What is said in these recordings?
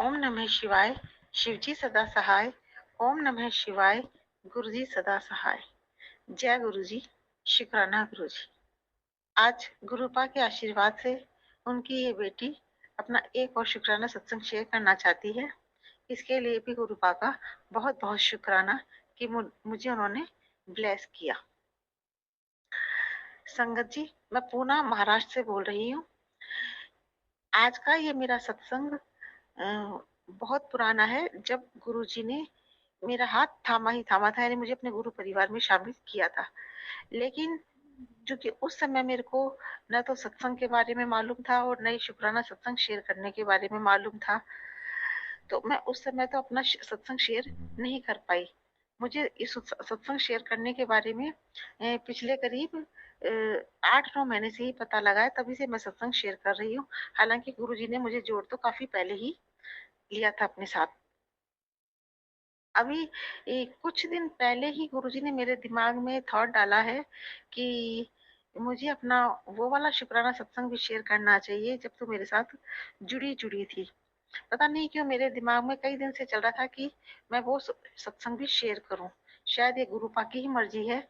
ओम नमः शिवाय, शिवजी सदा सहाय। ओम नमः शिवाय, गुरुजी सदा सहाय। जय गुरुजी, शुक्राना गुरुजी। आज गुरुपा के आशीर्वाद से उनकी ये बेटी अपना एक और शुक्राना सत्संग शेयर करना चाहती है। इसके लिए भी गुरुपा का बहुत बहुत शुक्राना कि मुझे उन्होंने ब्लेस किया। संगत जी, मैं पूना महाराष्ट्र से बोल रही हूँ। आज का ये मेरा सत्संग बहुत पुराना है, जब गुरुजी ने मेरा हाथ थामा ही थामा था, यानी मुझे अपने गुरु परिवार में शामिल किया था। लेकिन जो कि उस समय मेरे को न तो सत्संग के बारे में मालूम था और न ही शुक्राना सत्संग शेयर करने के बारे में मालूम था, तो मैं उस समय तो अपना सत्संग शेयर नहीं कर पाई। मुझे इस सत्संग शेयर करने के बारे में पिछले करीब 8-9 महीने से ही पता लगा है, तभी से मैं सत्संग शेयर कर रही हूँ। हालांकि गुरुजी ने मुझे जोड़ तो काफी पहले ही लिया था अपने साथ। अभी कुछ दिन पहले ही गुरुजी ने मेरे दिमाग में थॉट डाला है कि मुझे अपना वो वाला शुक्राना सत्संग भी शेयर करना चाहिए जब तू मेरे साथ जुड़ी जुड़ी थी। पता नहीं क्यों मेरे दिमाग में कई दिन से चल रहा था कि मैं वो सत्संग भी शेयर करूं। शायद ये गुरुपा की ही मर्जी है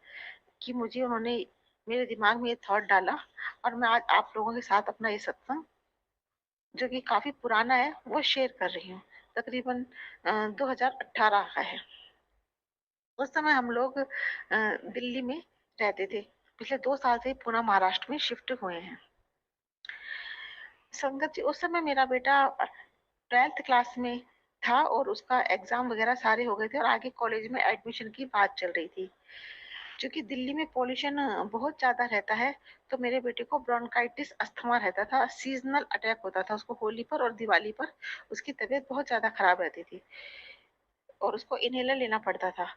कि मुझे उन्होंने मेरे दिमाग में ये थॉट डाला, और मैं आज आप लोगों के साथ अपना ये सत्संग जो कि काफी पुराना है वो शेयर कर रही हूँ। तकरीबन 2018 का है। उस समय हम लोग दिल्ली में रहते थे। पिछले 2 साल से पुणे महाराष्ट्र में शिफ्ट हुए हैं। संगत जी, उस समय मेरा बेटा 12th क्लास में था और उसका एग्जाम वगैरह सारे हो गए थे और आगे कॉलेज में एडमिशन की बात चल रही थी। क्योंकि दिल्ली में पोल्यूशन बहुत ज्यादा रहता है, तो मेरे बेटे को ब्रोंकाइटिस अस्थमा रहता था, सीजनल अटैक होता था उसको। होली पर और दिवाली पर उसकी तबीयत बहुत ज्यादा खराब रहती थी और उसको इनहेलर लेना पड़ता था।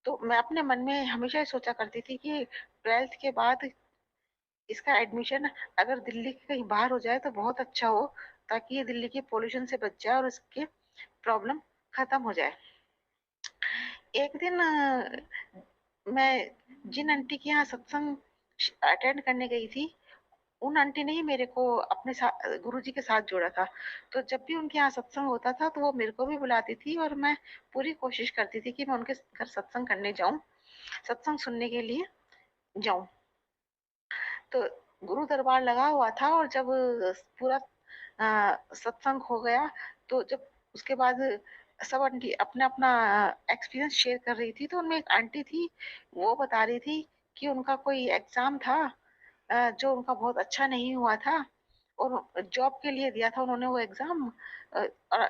तो मैं अपने मन में हमेशा ही सोचा करती थी कि 12th के बाद इसका एडमिशन अगर दिल्ली के कहीं बाहर हो जाए तो बहुत अच्छा हो, ताकि ये दिल्ली के पोल्यूशन से बच जाए और इसके प्रॉब्लम खत्म हो जाए। एक दिन मैं जिन आंटी के यहाँ सत्संग अटेंड करने गई थी, उन आंटी ने ही मेरे को अपने साथ गुरुजी के साथ जोड़ा था। तो जब भी उनके यहाँ सत्संग होता था तो वो मेरे को भी बुलाती थी और मैं पूरी कोशिश करती थी कि मैं उनके घर सत्संग करने जाऊं, सत्संग सुनने के लिए जाऊं। तो गुरु दरबार लगा हुआ था और जब पूरा सत्संग हो गया, तो जब उसके बाद सब आंटी अपना अपना एक्सपीरियंस शेयर कर रही थी, तो उनमें एक आंटी थी, वो बता रही थी कि उनका कोई एग्जाम था जो उनका बहुत अच्छा नहीं हुआ था और जॉब के लिए दिया था उन्होंने वो एग्जाम, और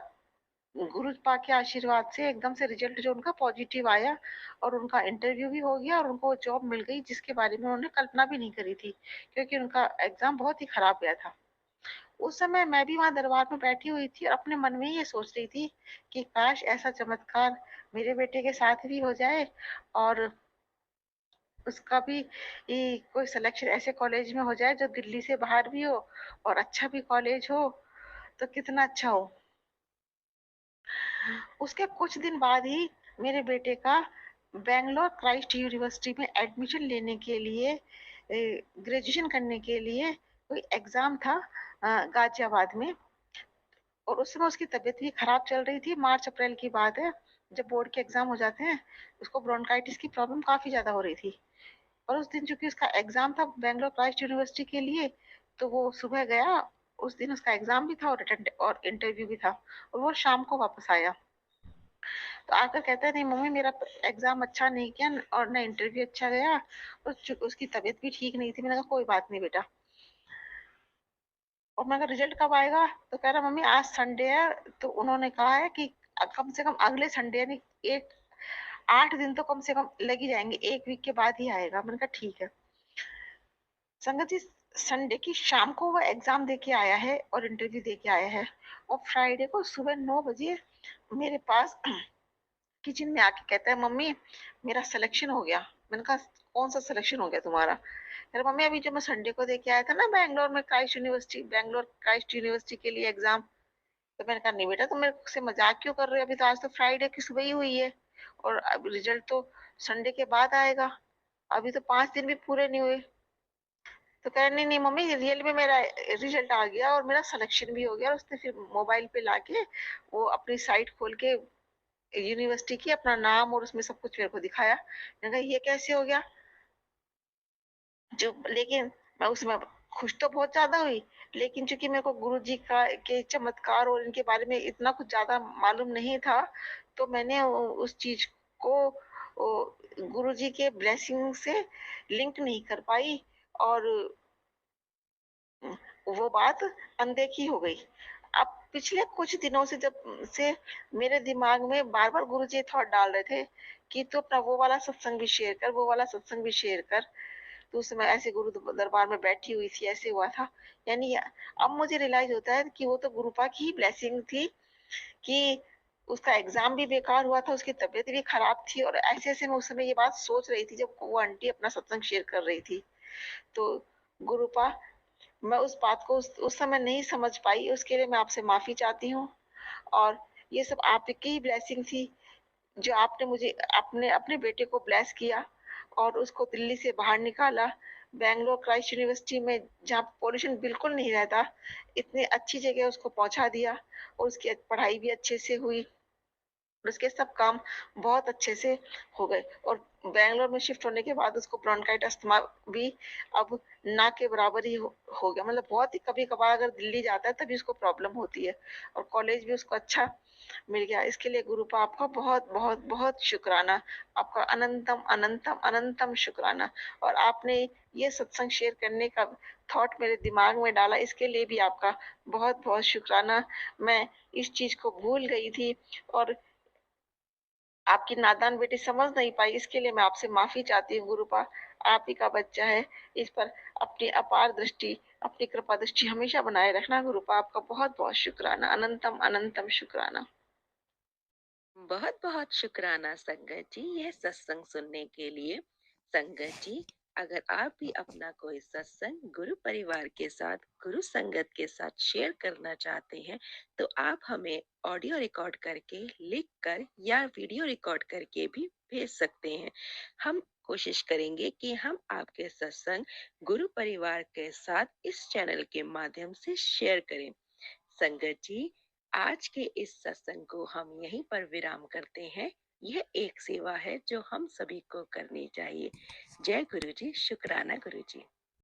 गुरुपा के आशीर्वाद से एकदम से रिजल्ट जो उनका पॉजिटिव आया और उनका इंटरव्यू भी हो गया और उनको जॉब मिल गई, जिसके बारे में उन्होंने कल्पना भी नहीं करी थी, क्योंकि उनका एग्जाम बहुत ही खराब गया था। उस समय मैं भी वहां दरबार में बैठी हुई थी और अपने मन में ये सोच रही थी कि काश ऐसा चमत्कार मेरे बेटे के साथ भी हो जाए और उसका भी कोई सिलेक्शन ऐसे कॉलेज में हो जाए जो दिल्ली से बाहर भी हो और अच्छा भी कॉलेज हो, तो कितना अच्छा हो। उसके कुछ दिन बाद ही मेरे बेटे का बेंगलोर क्राइस्ट यूनिवर्सिटी में एडमिशन लेने के लिए, ग्रेजुएशन करने के लिए कोई एग्जाम था गाजियाबाद में। और उस समय उसकी तबीयत भी खराब चल रही थी, मार्च अप्रैल की बात है, जब बोर्ड के एग्जाम हो जाते हैं। उसको ब्रोंकाइटिस की प्रॉब्लम काफी ज्यादा हो रही थी और उस दिन चूंकि उसका एग्जाम था बेंगलोर क्राइस्ट यूनिवर्सिटी के लिए, तो वो सुबह गया। उस दिन उसका एग्जाम भी था और इंटरव्यू भी था, और वो शाम को वापस आया। तो आकर कहता है नहीं मम्मी, मेरा एग्जाम अच्छा नहीं किया और ना इंटरव्यू अच्छा गया और उसकी तबीयत भी ठीक नहीं थी। मैंने कहा कोई बात नहीं बेटा। और मैं कहा रिजल्ट कब आएगा? तो कह रहा मम्मी आज संडे है, तो उन्होंने कहा है कि कम से कम अगले संडे, यानी एक 8 दिन तो कम से कम लग ही जाएंगे, एक वीक के बाद ही आएगा। मैंने कहा ठीक है। संगत जी, संडे की शाम को वो एग्जाम दे के आया है और इंटरव्यू दे के आया है, और फ्राइडे को सुबह 9 बजे मेरे पास किचन में आके कहता है मम्मी मेरा सिलेक्शन हो गया। मैंने कहा कौन सा सिलेक्शन हो गया तुम्हारा? कह रहा मम्मी अभी जो मैं संडे को दे के आया था ना बैंगलोर में बैंगलोर क्राइस्ट यूनिवर्सिटी के लिए एग्जाम। तो मैंने कहा नहीं बेटा, तुम मेरे से मजाक क्यों कर रहे हो? अभी तो आज तो फ्राइडे की सुबह ही हुई है और अब रिजल्ट तो संडे के बाद आएगा, अभी तो 5 दिन भी पूरे नहीं हुए। तो कह रहा नहीं, नहीं मम्मी रियल में मेरा रिज़ल्ट आ गया और मेरा सिलेक्शन भी हो गया। और उसने फिर मोबाइल पे लाके वो अपनी साइट खोल के यूनिवर्सिटी की अपना नाम और उसमें सब कुछ मेरे को दिखाया। मैंने कहा ये कैसे हो गया? जो लेकिन मैं उसमें खुश तो बहुत ज़्यादा हुई, लेकिन चूँकि मेरे को गुरुजी का के चमत्कार और इनके बारे में इतना कुछ ज़्यादा मालूम नहीं था, तो मैंने उस चीज़ को गुरुजी के ब्लेसिंग से लिंक नहीं कर पाई और वो बात अनदेखी हो गई। अब पिछले कुछ दिनों से जब से मेरे दिमाग में बार-बार गुरुजी थॉट डाल रहे थे कि तू अपना वो वाला सत्संग भी शेयर कर, वो वाला सत्संग भी शेयर कर। तो उस समय ऐसे गुरु दरबार में बैठी हुई थी, ऐसे हुआ था। यानी अब मुझे रियलाइज़ होता है कि वो तो गुरुपा की ही ब्लेसिंग थी कि उसका एग्ज़ाम भी बेकार हुआ था, उसकी तबीयत भी खराब थी और ऐसे-ऐसे मैं उस समय ये बात सोच रही थी जब वो आंटी अपना सत्संग शेयर कर रही थी। तो गुरुपा, मैं उस बात को उस समय नहीं समझ पाई, उसके लिए मैं आपसे माफ़ी चाहती हूँ और ये सब आपकी ही ब्लेसिंग थी, जो आपने मुझे अपने अपने बेटे को ब्लेस किया और उसको दिल्ली से बाहर निकाला, बैंगलोर क्राइस्ट यूनिवर्सिटी में जहाँ पॉल्यूशन बिल्कुल नहीं रहता, इतनी अच्छी जगह उसको पहुँचा दिया और उसकी पढ़ाई भी अच्छे से हुई। उसके सब काम बहुत अच्छे से हो गए और बैंगलोर में शिफ्ट होने के बाद उसको ब्रोंकाइटिस अस्थमा भी अब ना के बराबर ही हो गया। मतलब बहुत ही कभी-कभार अगर दिल्ली जाता है तभी उसको प्रॉब्लम होती है और कॉलेज भी उसको अच्छा मिल गया। इसके लिए गुरुपा आपका बहुत-बहुत बहुत शुक्राना। आपका अनंतम, अनंतम, अनंतम शुक्राना। और आपने ये सत्संग शेयर करने का थॉट मेरे दिमाग में डाला, इसके लिए भी आपका बहुत-बहुत शुक्राना। मैं इस चीज़ को भूल गई थी और आपकी नादान बेटी समझ नहीं पाई, इसके लिए मैं आपसे माफ़ी चाहती हूँ गुरुपा। आप ही का बच्चा है, इस पर अपनी अपार दृष्टि, अपनी कृपा दृष्टि हमेशा बनाए रखना गुरुपा। आपका बहुत-बहुत शुक्राना, अनंतम, अनंतम शुक्राना। बहुत बहुत शुक्राना संगत जी यह सत्संग सुनने के लिए। संगत जी, अगर आप भी अपना कोई सत्संग गुरु परिवार के साथ, गुरु संगत के साथ शेयर करना चाहते हैं, तो आप हमें ऑडियो रिकॉर्ड करके, लिख कर या वीडियो रिकॉर्ड करके भी भेज सकते हैं। हम कोशिश करेंगे कि हम आपके सत्संग गुरु परिवार के साथ इस चैनल के माध्यम से शेयर करें। संगत जी, आज के इस सत्संग को हम यहीं पर विराम करते हैं। यह एक सेवा है जो हम सभी को करनी चाहिए। जय गुरु जी, शुक्राना गुरु जी।